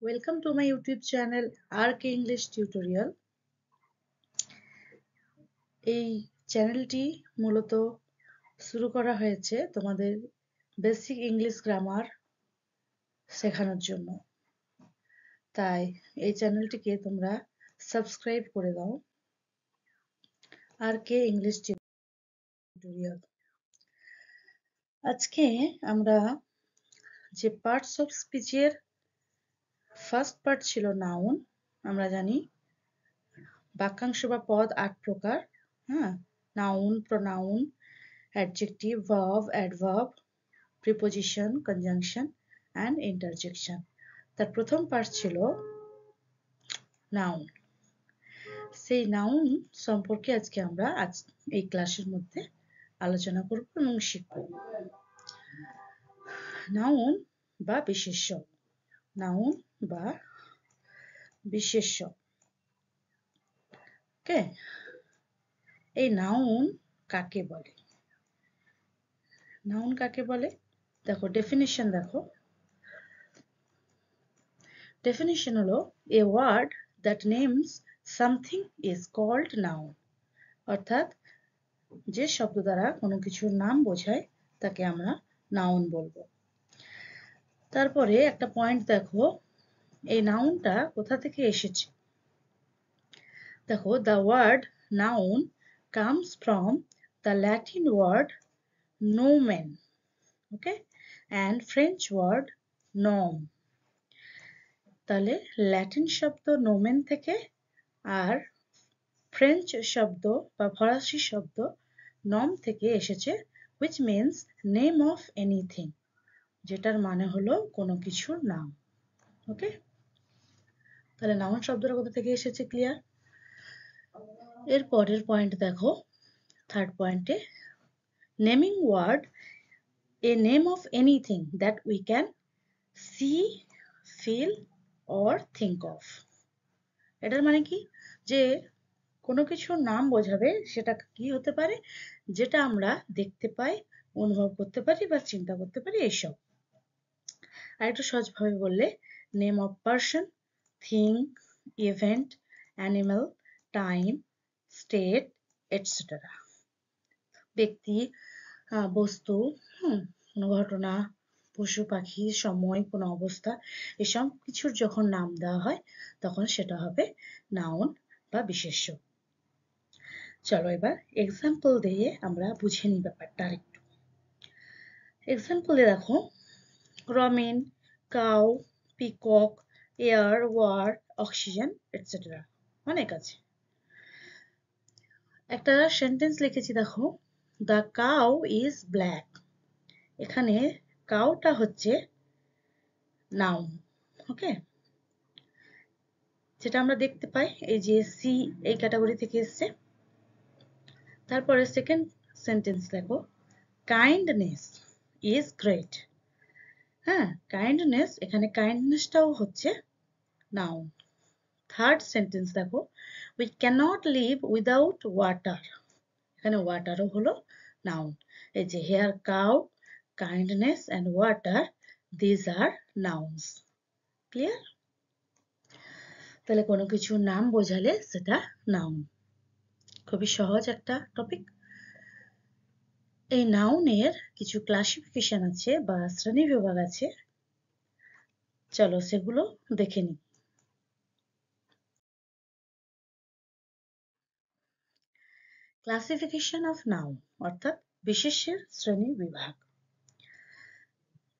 Welcome to my YouTube channel RK English Tutorial. এই চ্যানেলটি মূলত শুরু করা হয়েছে তোমাদের বেসিক ইংলিশ গ্রামার শেখানোর জন্য। তাই এই চ্যানেলটিকে তোমরা সাবস্ক্রাইব করে দাও। RK English tutorial. আজকে আমরা যে পার্টস অফ স্পিচের ফার্স্ট পার্ট ছিল নাউন, আমরা জানি বাক্যাংশ বা পদ ৮ প্রকার। Noun, pronoun, adjective, verb, adverb, preposition, conjunction and interjection. তার প্রথম পার্ট ছিল নাউন। সেই নাউন সম্পর্কে আজকে আমরা এই ক্লাসের মধ্যে আলোচনা করব এবং শিখব। নাউন বা বিশেষ্য। নাউন বা বিশেষ্য। ওকে, এই নাউন কাকে বলে? নাউন কাকে বলে? দেখো ডেফিনিশন দেখো। ডেফিনিশন হলো a word that names something is called noun. অর্থাৎ যে শব্দ দ্বারা কোনো কিছুর নাম বোঝায় তাকে আমরা নাউন বলবো। তারপরে একটা পয়েন্ট দেখো, এই নাউনটা কোথা থেকে এসেছে। দেখো, the word noun comes from the Latin word nomen, okay, and French word nom. তাহলে ল্যাটিন শব্দ নোমেন থেকে আর ফ্রেঞ্চ শব্দ বা ফরাসি শব্দ নম থেকে এসেছে, which means name of anything, যেটার মানে হলো কোনো কিছুর নাম। ওকে, তাহলে নাউন শব্দটা কোথা থেকে এসেছে ক্লিয়ার। এর পরের পয়েন্ট দেখো, থার্ড পয়েন্টে, naming word a name of anything that we can see, feel or think of. এটার মানে কি, যে কোনো কিছুর নাম বোঝাবে সেটা কি হতে পারে, যেটা আমরা দেখতে পাই, অনুভব করতে পারি বা চিন্তা করতে পারি, এইসব। আর একটু সহজভাবে বললে, name of person, thing, event, animal, time, state etcetera. ব্যক্তি, বস্তু, কোনো ঘটনা, পশু পাখি, সময়, কোনো অবস্থা, এসব কিছুর যখন নাম দেওয়া হয় তখন সেটা হবে নাউন বা বিশেষ্য। চলো এবার এক্সাম্পল দিয়ে আমরা বুঝে নিই ব্যাপারটা আরেকটু। এক্সাম্পলে দেখো, Ramen, cow, peacock, air, war, oxygen etcetera, অনেক আছে। একটা সেন্টেন্স লিখেছি দেখো, দ্য কাউ ইজ ব্ল্যাক। এখানে কাউটা হচ্ছে নাউন। ওকে, যেটা আমরা দেখতে পাই, এই যে সি এই ক্যাটাগরি থেকে এসছে। তারপরে সেকেন্ড সেন্টেন্স দেখো, কাইন্ডনেস ইজ গ্রেট। কাইন্ডনেস, এখানে কাইন্ডনেসটাও হচ্ছে নাউন। থার্ড সেন্টেন্স দেখো, we can't live without water. এখানে ওয়াটারও হলো নাউন। এই যে hair, cow, kindness and water, these are nouns. Clear? তাহলে কোনো কিছুর নাম বোঝালে সেটা নাউন। খুবই সহজ একটা টপিক। এই নাউনের কিছু ক্লাসিফিকেশন আছে বা শ্রেণী বিভাগ আছে, চলো সেগুলো দেখে নিই। ক্লাসিফিকেশন অফ নাউন অর্থাৎ বিশেষ্যের শ্রেণী বিভাগ।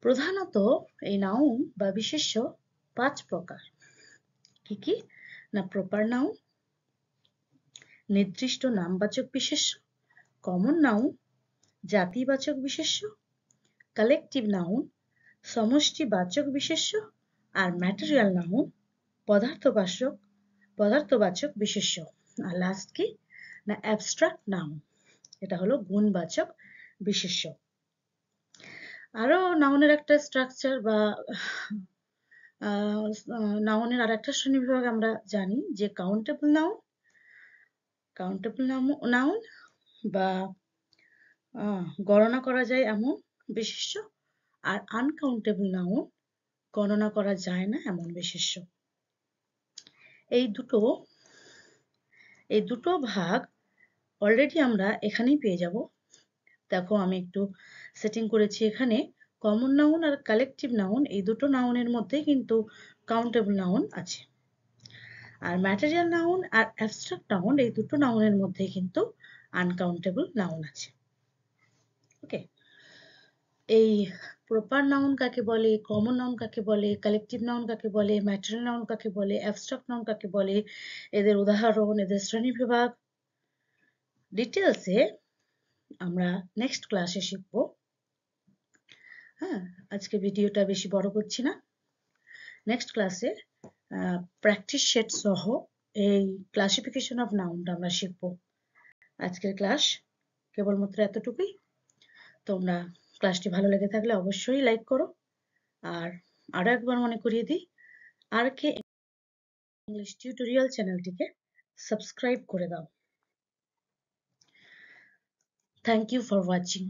প্রধানত এই নাউন বা বিশেষ্য 5 প্রকার। কি কি না, প্রপার নাউন, নির্দিষ্ট নামবাচক বিশেষ্য, কমন নাউন, জাতিবাচক বিশেষ্য, কালেকটিভ নাউন, সমষ্টিবাচক বিশেষ্য, আর ম্যাটেরিয়াল নাউন, পদার্থবাচক বিশেষ্য। আর লাস্ট কি না, অ্যাবস্ট্রাক্ট নাউন, এটা হলো গুণবাচক বিশেষ্য। আরো নাউনের একটা স্ট্রাকচার বা নাউনের আর একটা শ্রেণীবিভাগ আমরা জানি, যে কাউন্টেবল নাউন বা গণনা করা যায় এমন বিশেষ্য, আর আনকাউন্টেবল নাউন গণনা করা যায় না এমন বিশেষ্য। এই দুটো ভাগ অলরেডি আমরা এখানেই পেয়ে যাব। দেখো আমি একটু সেটিং করেছি এখানে। কমন নাউন আর কালেকটিভ নাউন এই দুটো নাউনের মধ্যে কিন্তু কাউন্টেবল নাউন আছে, আর ম্যাটেরিয়াল নাউন আর অ্যাবস্ট্রাক্ট নাউন এই দুটো নাউনের মধ্যে কিন্তু আনকাউন্টেবল নাউন আছে। ওকে, এই প্রপার নাউন কাকে বলে, কমন নাউন কাকে বলে, কালেকটিভ নাউন কাকে বলে, ম্যাটেরিয়াল নাউন কাকে বলে, অ্যাবস্ট্রাক্ট নাউন কাকে বলে, এদের উদাহরণ, এদের শ্রেণীবিভাগ ডিটেলসে আমরা নেক্সট ক্লাসে শিখব। হ্যাঁ, আজকে ভিডিওটা বেশি বড় করছি না। নেক্সট ক্লাসে প্র্যাকটিস সেট সহ এই ক্লাসিফিকেশন অফ নাউনটা আমরা শিখব। আজকের ক্লাস কেবলমাত্র এতটুকুই। তোমরা ক্লাসটি ভালো লেগে থাকলে অবশ্যই লাইক করো, আর আরো একবার মনে করিয়ে দিই, RK ইংলিশ টিউটোরিয়াল চ্যানেলটিকে সাবস্ক্রাইব করে দাও। Thank you for watching.